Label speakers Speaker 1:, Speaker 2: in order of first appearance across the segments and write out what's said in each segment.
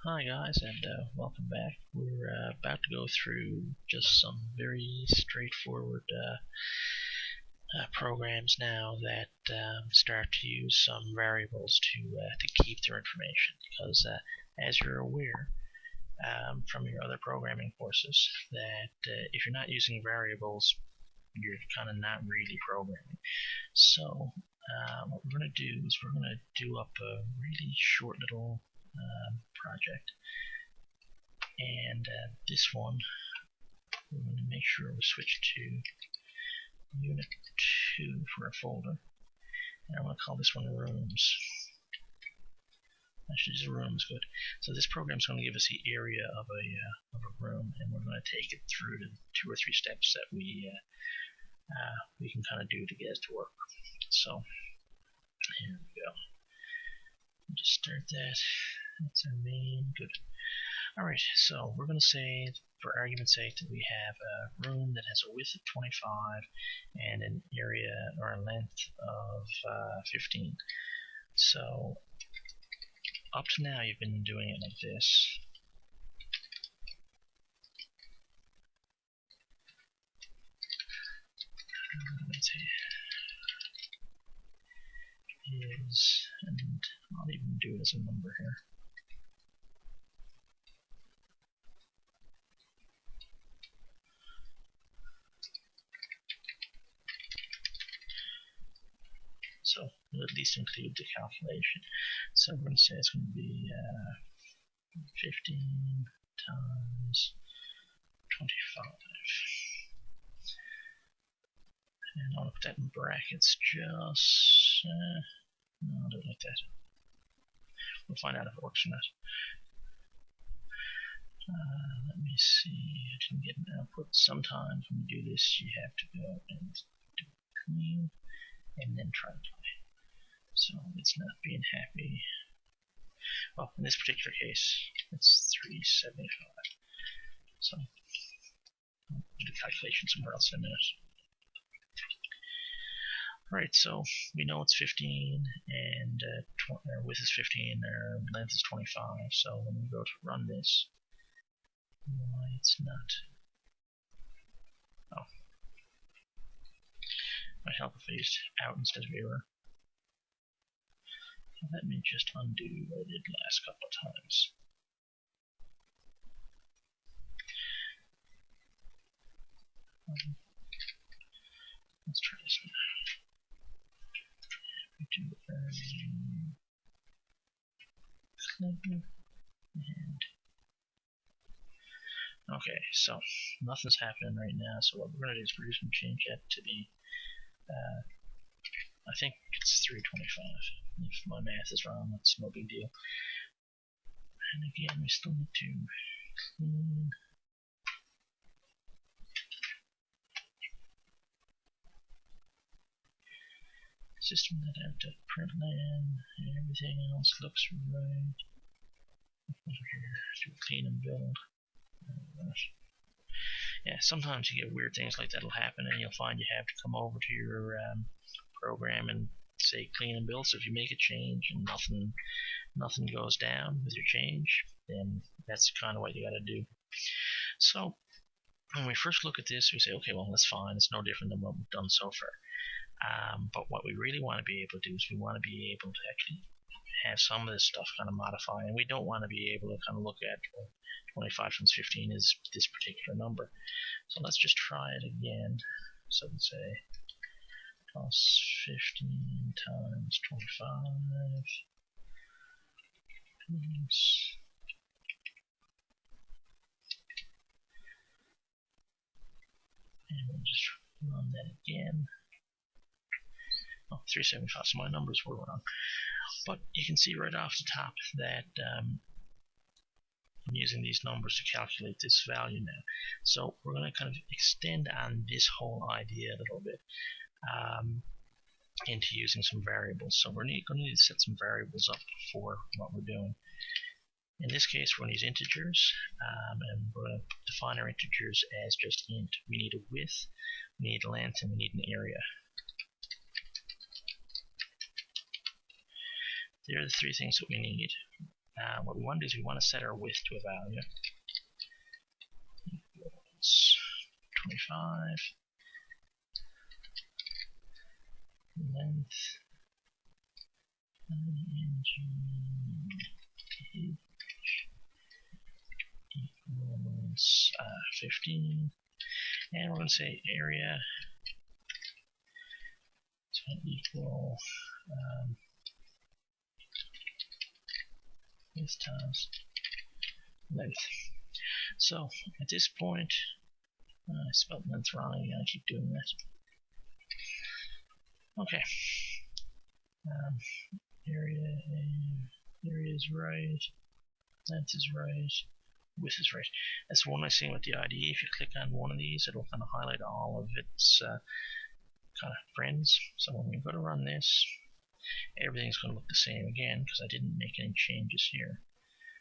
Speaker 1: Hi guys, and welcome back. We're about to go through just some very straightforward programs now that start to use some variables to keep their information. Because as you're aware from your other programming courses, that if you're not using variables, you're kind of not really programming. So what we're going to do is we're going to do up a really short little project. And this one, we're going to make sure we switch to Unit 2 for a folder. And I'm going to call this one Rooms. Actually, just Room is good. So this program is going to give us the area of a room, and we're going to take it through the 2 or 3 steps that we can kind of do to get it to work. So here we go. Just start that. That's our main. Good. Alright, so we're going to say, for argument's sake, that we have a room that has a width of 25 and an area or a length of 15. So up to now you've been doing it like this. Let's see. And I'll even do it as a number here. So we'll at least include the calculation. So we're going to say it's going to be 15 times 25. And I'll put that in brackets just... no, I'll do it like that. We'll find out if it works or not. Let me see. I didn't get an output. Sometimes when you do this, you have to go and do clean and then try to play. So it's not being happy. Well, in this particular case, it's 375. So I'll do the calculation somewhere else in a minute. Alright, so we know it's 15 and our width is 15, our length is 25. So when we go to run this, why it's not? Oh, might help if I used out instead of error. So let me just undo what I did the last couple of times. Let's try this one. We do and okay, so nothing's happening right now. So what we're going to do is we're just going to change that to be I think it's 325. If my math is wrong, that's no big deal. And again, we still need to clean. System that out to println, and everything else looks right. Over here, do clean and build. Yeah, sometimes you get weird things like that'll happen, and you'll find you have to come over to your program and say clean and build. So if you make a change and nothing goes down with your change, then that's kind of what you got to do. So when we first look at this, we say, okay, well, that's fine. It's no different than what we've done so far. But what we really want to be able to do is we want to be able to actually have some of this stuff kind of modify, and we don't want to be able to kind of look at 25 times 15 is this particular number. So let's just try it again. So let's say plus 15 times 25 plus and we'll just run that again. Oh, 375, so my numbers were wrong. But you can see right off the top that I'm using these numbers to calculate this value now. So we're going to kind of extend on this whole idea a little bit into using some variables. So we're going to need to set some variables up for what we're doing. In this case, we're going to use integers, and we're going to define our integers as just int. We need a width, we need length, and we need an area. There are the 3 things that we need. what we want to do is we want to set our width to a value equals 25, length equals 15, and we're going to say area is going to equal width times length. So at this point, I spelled length wrong again. I keep doing that. Okay. Area is right. Length is right. Width is right. That's one nice thing with the IDE. If you click on one of these, it'll kind of highlight all of its kind of friends. So when we go to run this, everything's going to look the same again because I didn't make any changes here.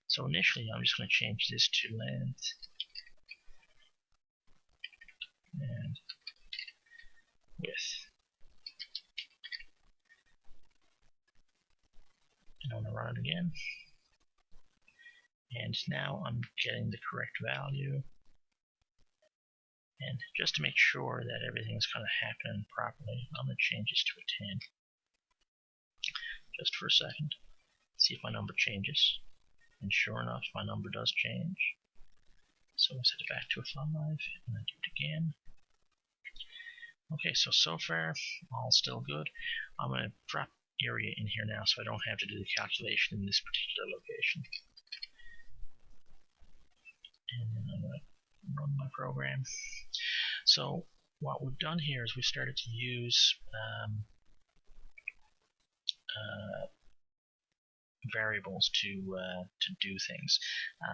Speaker 1: So initially, I'm just going to change this to length and width. And I'm going to run it again. And now I'm getting the correct value. And just to make sure that everything's kind of happening properly, I'm going to change this to a 10. Just for a second. See if my number changes. And sure enough, my number does change. So I set it back to a 5, and I do it again. Okay, so far, all still good. I'm going to drop area in here now so I don't have to do the calculation in this particular location. And then I'm going to run my program. So what we've done here is we started to use variables to do things.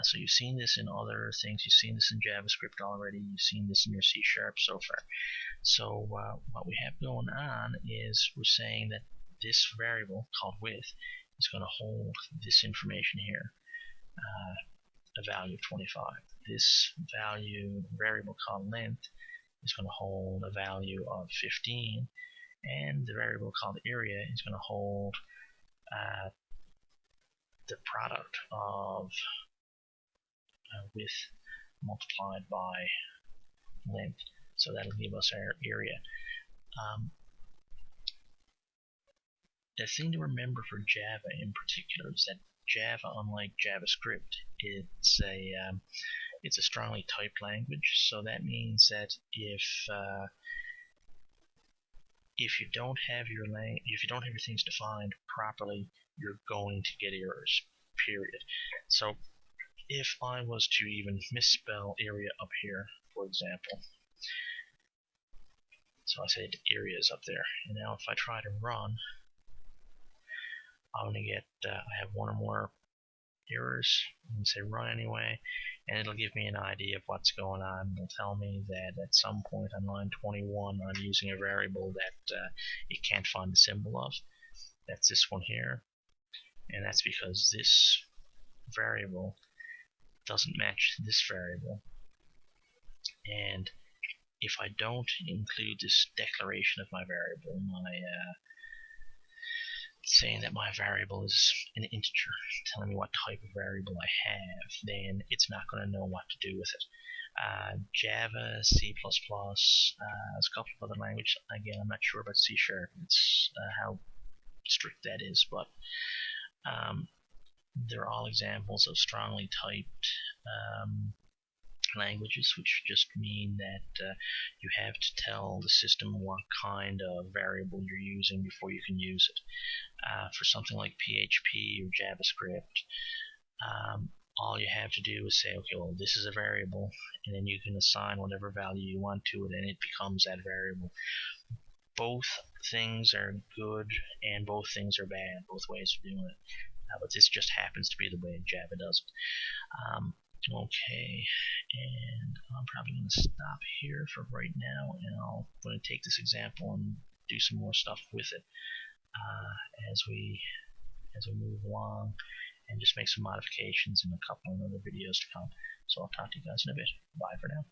Speaker 1: So you've seen this in other things. You've seen this in JavaScript already. You've seen this in your C# so far. So what we have going on is we're saying that this variable called width is going to hold this information here, a value of 25. This variable called length is going to hold a value of 15, and the variable called area is going to hold the product of width multiplied by length. So that'll give us our area. The thing to remember for Java in particular is that Java, unlike JavaScript, it's a strongly typed language. So that means that if you don't have your things defined properly, you're going to get errors. Period. So if I was to even misspell area up here, for example, so I said area is up there, and now if I try to run, I'm going to get I have one or more errors. I'm going to say run anyway, and it'll give me an idea of what's going on. It'll tell me that at some point on line 21 I'm using a variable that it can't find the symbol of. That's this one here, and that's because this variable doesn't match this variable. And if I don't include this declaration of my variable, saying that my variable is an integer, telling me what type of variable I have, then it's not going to know what to do with it. Java, C++, there's a couple of other languages. Again, I'm not sure about C#. It's how strict that is, but they're all examples of strongly typed languages, which just mean that you have to tell the system what kind of variable you're using before you can use it. For something like PHP or JavaScript, all you have to do is say, okay, well, this is a variable, and then you can assign whatever value you want to it, and it becomes that variable. Both things are good, and both things are bad, both ways of doing it. But this just happens to be the way Java does it. Okay, and I'm probably going to stop here for right now, and I'm going to take this example and do some more stuff with it as we move along, and just make some modifications in a couple of other videos to come. So I'll talk to you guys in a bit. Bye for now.